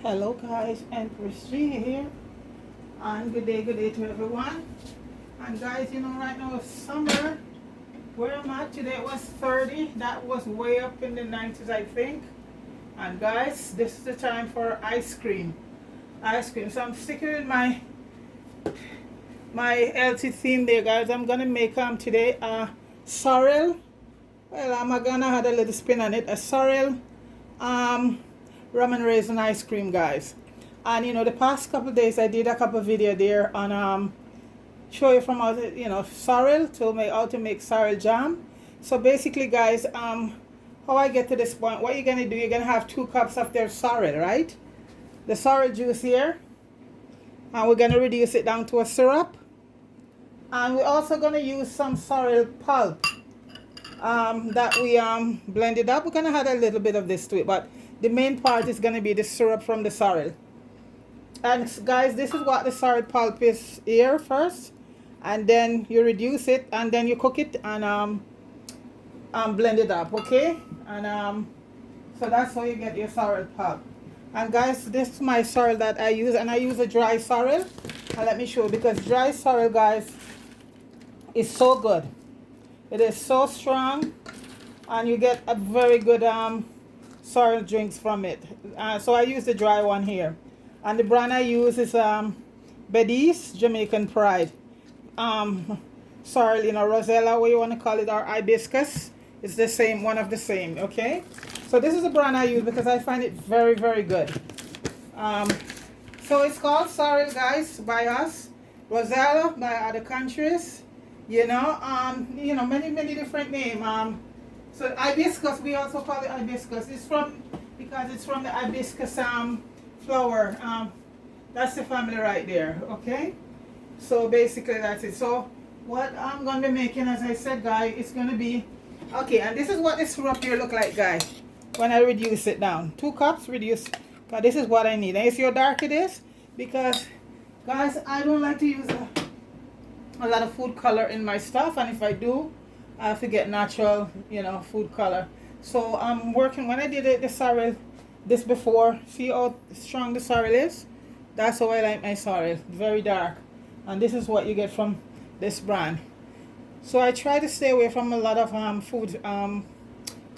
Hello guys, Empress G here, and good day to everyone. And guys, you know, right now it's summer. Where I'm at today was 30. That was way up in the 90s, I think. And guys, this is the time for ice cream. So I'm sticking with my LT theme there, guys. I'm gonna make today a sorrel. Well, I'm gonna add a little spin on it. A sorrel rum and raisin ice cream, guys. And you know, the past couple of days I did a couple of video there on show you from how to, sorrel to make how to make sorrel jam. So basically, guys, how I get to this point, what you're gonna do, you're gonna have 2 cups of their sorrel, right? The sorrel juice here, and we're gonna reduce it down to a syrup. And we're also gonna use some sorrel pulp that we blended up. We're gonna add a little bit of this to it, but the main part is gonna be the syrup from the sorrel. And guys, this is what the sorrel pulp is here first, and then you reduce it, and then you cook it and blend it up, okay? And so that's how you get your sorrel pulp. And guys, this is my sorrel that I use, and I use a dry sorrel. And let me show you, because dry sorrel, guys, is so good. It is so strong, and you get a very good sorrel drinks from it. So I use the dry one here, and the brand I use is Beddy's Jamaican Pride. Sorrel, Rosella, what you want to call it, or hibiscus. It's the same, one of the same, okay? So this is the brand I use because I find it very good. So it's called Sorrel, guys, by us. Rosella by other countries. Many different names. So hibiscus, we also call it hibiscus. Because it's from the hibiscus flower. That's the family right there, okay? So basically that's it. So what I'm going to be making, as I said, guys, it's going to be, okay, and this is what this syrup here look like, guys, when I reduce it down. 2 cups reduce, because this is what I need. And you see how dark it is? Because, guys, I don't like to use a lot of food color in my stuff, and if I do, I have to get natural, food color. So I'm working, when I did the sorrel this before, see how strong the sorrel is? That's how I like my sorrel, very dark. And this is what you get from this brand. So I try to stay away from a lot of food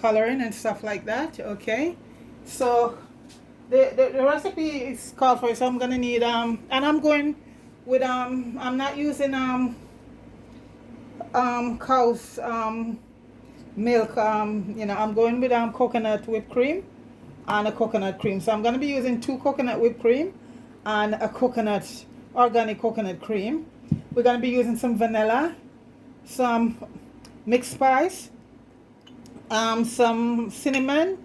coloring and stuff like that, okay? So the recipe is called for, so I'm gonna need and I'm going with I'm not using cow's milk. I'm going with coconut whipped cream and a coconut cream. So I'm going to be using 2 coconut whipped cream and a organic coconut cream. We're going to be using some vanilla, some mixed spice, some cinnamon,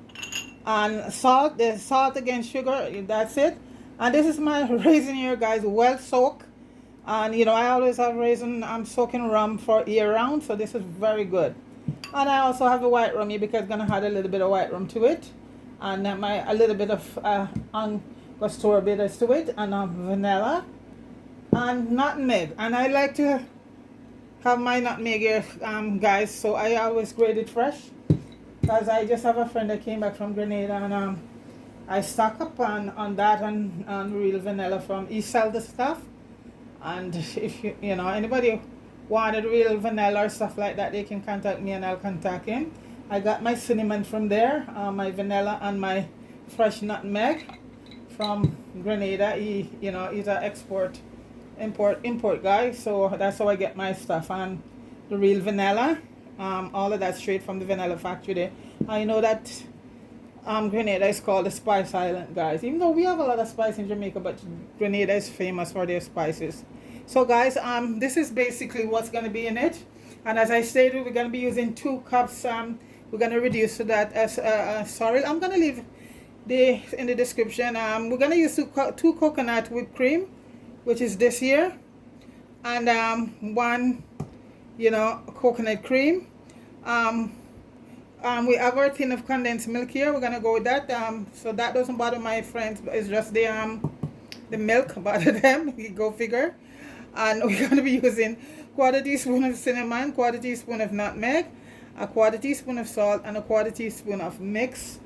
and salt. There's salt against sugar. That's it. And this is my raisin here, guys, well soaked. And I always have raisin. I'm soaking rum for year round, so this is very good. And I also have a white rum here because I'm gonna add a little bit of white rum to it, and a little bit of Angostura bitters to it, and vanilla and nutmeg. And I like to have my nutmeg here, guys. So I always grate it fresh, because I just have a friend that came back from Grenada, and I stock up on that and real vanilla from. He sell the stuff. And if anybody wanted real vanilla or stuff like that, they can contact me and I'll contact him. I got my cinnamon from there, my vanilla and my fresh nutmeg from Grenada. He's an import guy, so that's how I get my stuff. And the real vanilla, all of that straight from the vanilla factory there. I know that Grenada is called the Spice Island, guys. Even though we have a lot of spice in Jamaica, but Grenada is famous for their spices. So guys, this is basically what's going to be in it. And as I stated, we're going to be using 2 cups. We're going to reduce to that as sorrel. I'm going to leave in the description. We're going to use 2 coconut whipped cream, which is this here, and 1 coconut cream. We have our tin of condensed milk here. We're gonna go with that. So that doesn't bother my friends. It's just the milk bother them. You go figure. And we're gonna be using 1/4 teaspoon of cinnamon, 1/4 teaspoon of nutmeg, a 1/4 teaspoon of salt, and a 1/4 teaspoon of mixed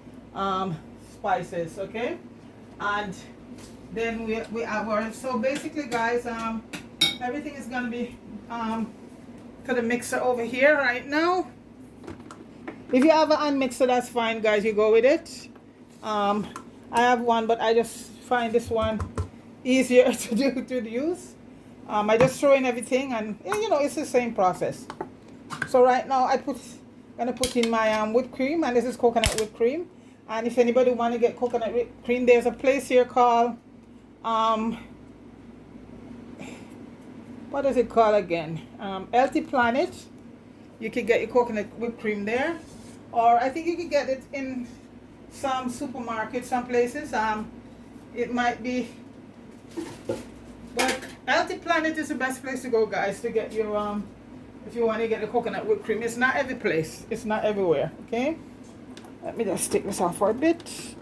spices. Okay. And then we have our, so basically guys, everything is gonna be to the mixer over here right now. If you have an hand mixer, that's fine guys, you go with it. I have one, but I just find this one easier to use. I just throw in everything, and yeah, you know, it's the same process. So right now gonna put in my whipped cream, and this is coconut whipped cream. And if anybody want to get coconut whipped cream, there's a place here called what is it called again? Healthy Planet. You can get your coconut whipped cream there, or I think you can get it in some supermarkets, some places. It might be, but Healthy Planet is the best place to go, guys, to get your if you want to get the coconut whipped cream. It's not every place. It's not everywhere. Okay. Let me just take this off for a bit.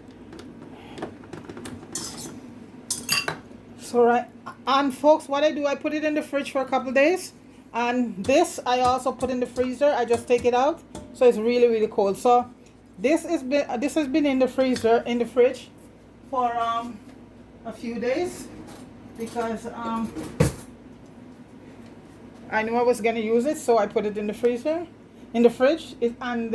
So right, and folks, what I do, I put it in the fridge for a couple days, and this I also put in the freezer. I just take it out, so it's really really cold. So this has been in the freezer, in the fridge, for a few days, because I knew I was gonna use it, so I put it in the freezer, in the fridge. And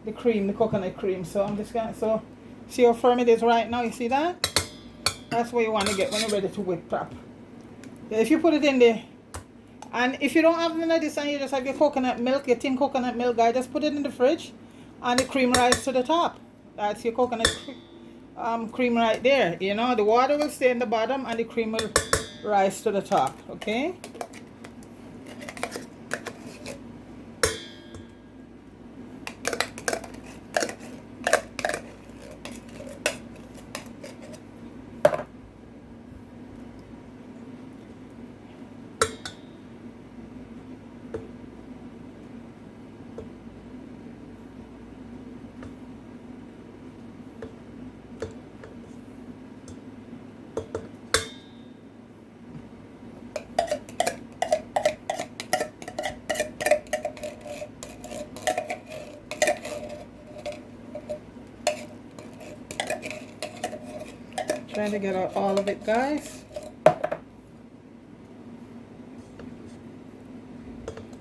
the cream, the coconut cream. So I'm just gonna, so see how firm it is right now. You see that? That's what you want to get when you're ready to whip up. If you put it in there, and if you don't have none of this and you just have your coconut milk, your tin coconut milk, guys, just put it in the fridge, and the cream rise to the top. That's your coconut cream right there. You know, the water will stay in the bottom and the cream will rise to the top. Okay. Trying to get out all of it, guys.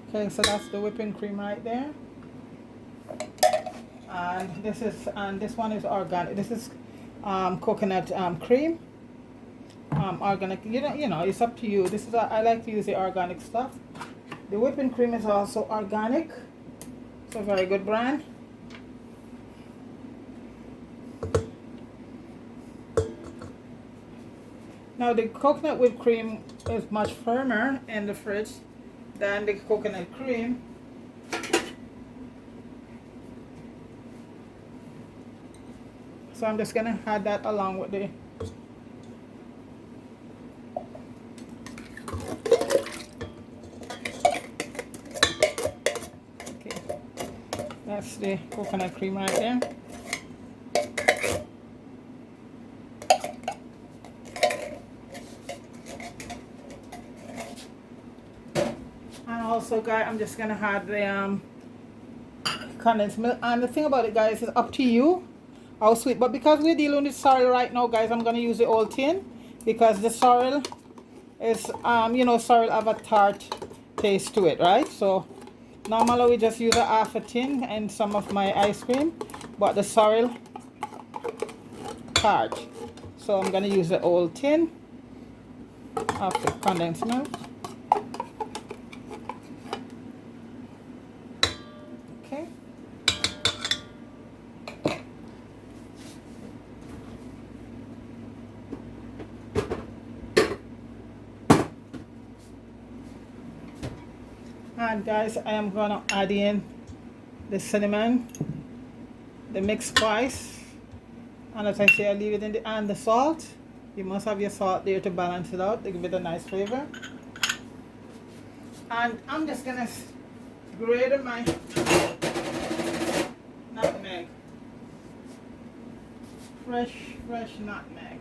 Okay, so that's the whipping cream right there. And this one is organic. This is coconut cream. Organic. You know, it's up to you. This is I like to use the organic stuff. The whipping cream is also organic. It's a very good brand. Now the coconut whipped cream is much firmer in the fridge than the coconut cream. So I'm just gonna add that along with the that's the coconut cream right there. And also, guys, I'm just gonna add the condensed milk. And the thing about it, guys, is up to you how sweet. But because we're dealing with sorrel right now, guys, I'm gonna use the old tin, because the sorrel is you know, sorrel have a tart taste to it, right? So normally we just use a half a tin in some of my ice cream, but the sorrel tart. So I'm gonna use the old tin of the condensed milk. Okay. And guys, I am gonna add in the cinnamon, the mixed spice, and as I say, I leave it in the, and the salt. You must have your salt there to balance it out, to give it a nice flavor. And I'm just gonna grate my nutmeg, fresh nutmeg.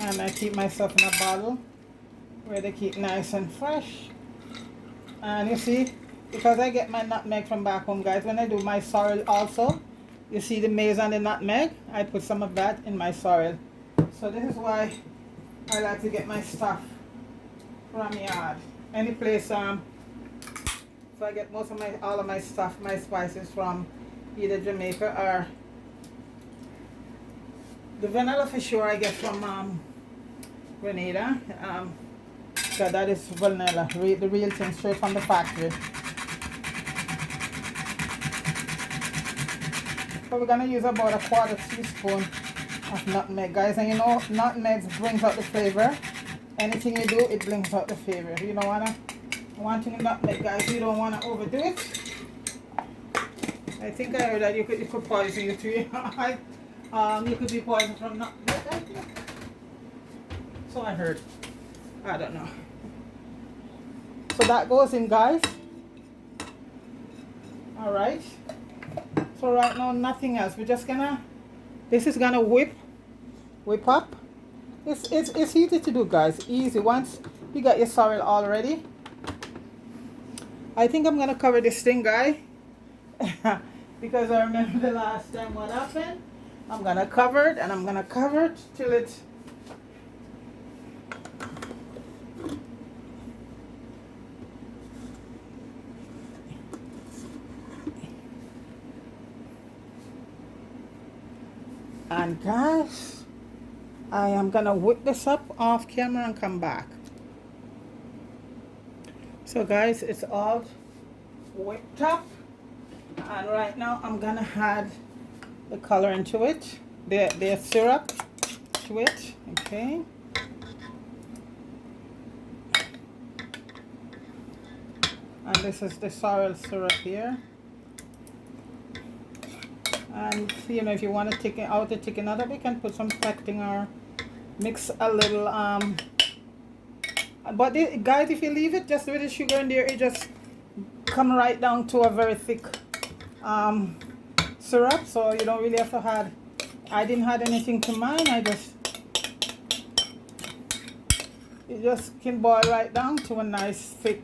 And I keep myself in a bottle where they keep nice and fresh. And you see, because I get my nutmeg from back home, guys, when I do my sorrel also, you see the maize and the nutmeg, I put some of that in my sorrel. So this is why I like to get my stuff from yard. Any place, so I get most of all of my stuff, my spices from either Jamaica or the vanilla for sure I get from Grenada. So that is vanilla, the real thing, straight from the factory. So we're gonna use about a 1/4 teaspoon of nutmeg, guys. And you know, nutmeg brings out the flavor. Anything you do, it brings out the flavor. You don't wanna, one thing in nutmeg, guys, you don't wanna overdo it. I think I heard that it could poison you too. You could be poisoned from nutmeg, I think. So I heard. I don't know. So that goes in, guys. All right. So right now, nothing else. We're just gonna. This is gonna whip up. It's easy to do, guys. Easy. Once you got your sorrel all ready. I think I'm gonna cover this thing, guy, because I remember the last time what happened. I'm gonna cover it, and I'm gonna cover it till it. And guys, I am gonna whip this up off camera and come back. So guys, it's all whipped up, and right now I'm gonna add the color into it, the syrup to it. Okay. And this is the sorrel syrup here. And you know, if you want to thicken out the thicken out, we can put some pectin or mix a little but guys, if you leave it just with the sugar in there, it just come right down to a very thick syrup. So you don't really have to add. I didn't add anything to mine. It just can boil right down to a nice thick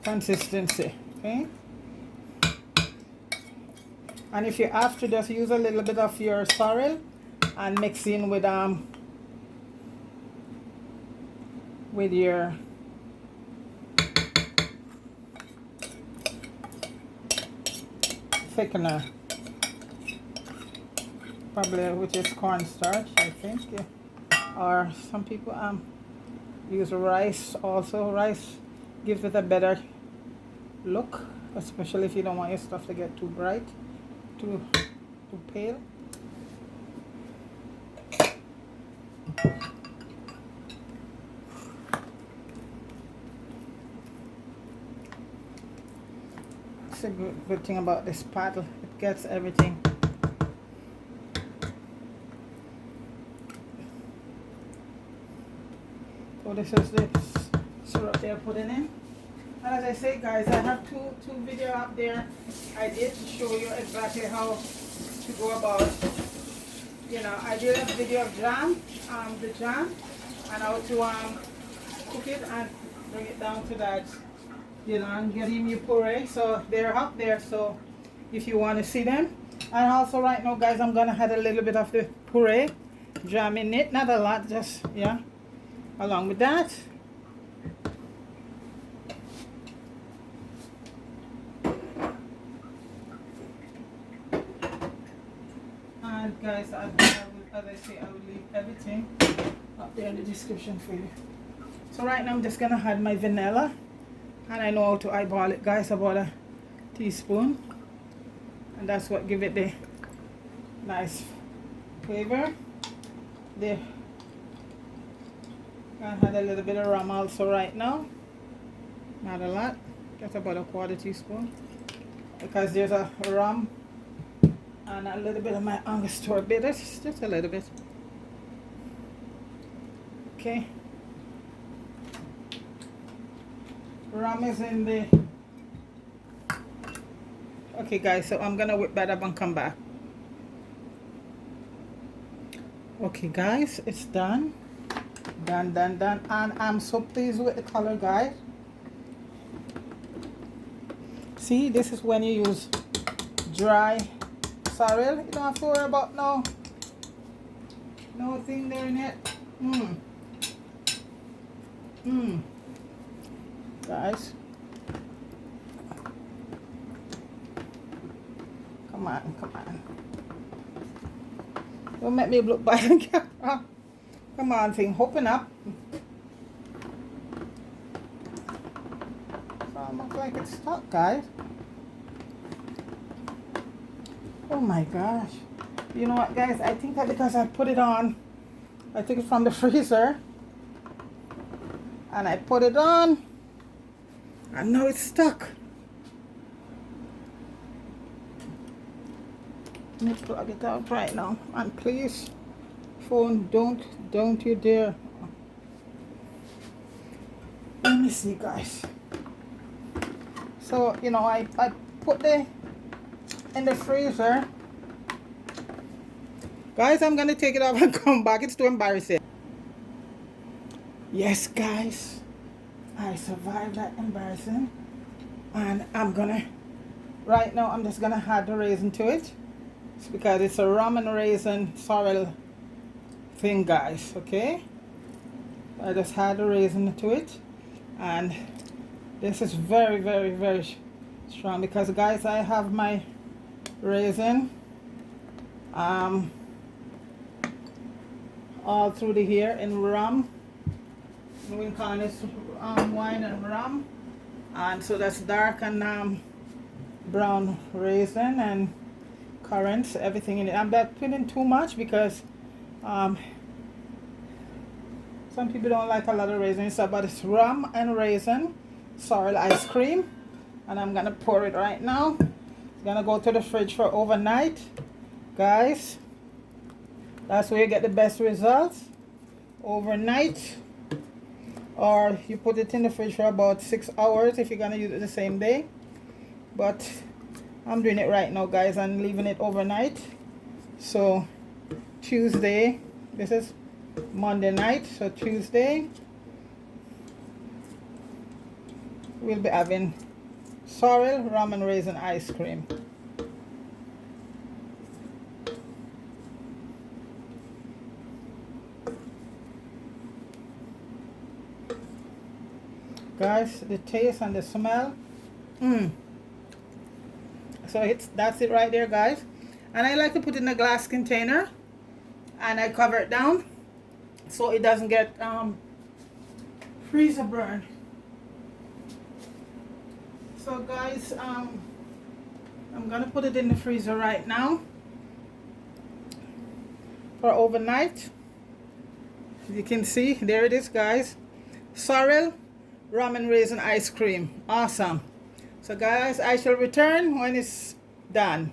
consistency. Okay. And if you have to, just use a little bit of your sorrel and mix in with your thickener, probably which is cornstarch, I think. Yeah. Or some people use rice also. Rice gives it a better look, especially if you don't want your stuff to get too bright. Too pale. It's a good thing about this paddle. It gets everything. So this is the syrup they're putting in. And as I say, guys, I have two videos up there. I did to show you exactly how to go about, you know, I did a video of jam, the jam, and how to cook it and bring it down to that, you know, and get in your puree. So they're up there, so if you want to see them. And also right now, guys, I'm gonna add a little bit of the puree jam in it, not a lot, just, yeah, along with that. And guys, as I say, I will leave everything up there in the description for you. So right now I'm just gonna add my vanilla, and I know how to eyeball it, guys, about a teaspoon, and that's what give it the nice flavor. There, I add a little bit of rum also right now, not a lot, just about a 1/4 teaspoon, because there's a rum and a little bit of my Angostura bitters, just a little bit. Okay. Rum is in the. Okay, guys, so I'm gonna whip that up and come back. Okay, guys, it's done. Done, done, done. And I'm so pleased with the color, guys. See, this is when you use dry sorrel. You don't have to worry about no thing there in it. Guys, come on, come on. Don't make me look bad on camera. Come on, thing, open up. So it looks like it's stuck, guys. Oh my gosh. You know what, guys? I think that because I put it on, I took it from the freezer and I put it on and now it's stuck. Let me plug it out right now. And please, phone, don't you dare. Let me see, guys. So, you know, I put the in the freezer. Guys, I'm gonna take it off and come back. It's too embarrassing. Yes, guys, I survived that embarrassing. And I'm gonna, right now, I'm just gonna add the raisin to it. It's because it's a rum and raisin sorrel thing, guys, okay? I just add the raisin to it. And this is very, very, very strong because, guys, I have my raisin all through the hair in rum. We call this wine and rum, and so that's dark and brown raisin and currants, everything in it. I'm not putting too much because some people don't like a lot of raisin, so but it's rum and raisin sorrel ice cream, and I'm gonna pour it right now. It's gonna go to the fridge for overnight, guys. That's where you get the best results, overnight, or you put it in the fridge for about 6 hours if you're gonna use it the same day. But I'm doing it right now, guys, and leaving it overnight. So Tuesday, this is Monday night, so Tuesday we'll be having sorrel rum and raisin ice cream. Guys, the taste and the smell, so that's it right there, guys. And I like to put it in a glass container and I cover it down so it doesn't get freezer burn. So, guys, I'm gonna put it in the freezer right now for overnight. As you can see, there it is, guys. Sorrel rum and raisin ice cream. Awesome. So, guys, I shall return when it's done.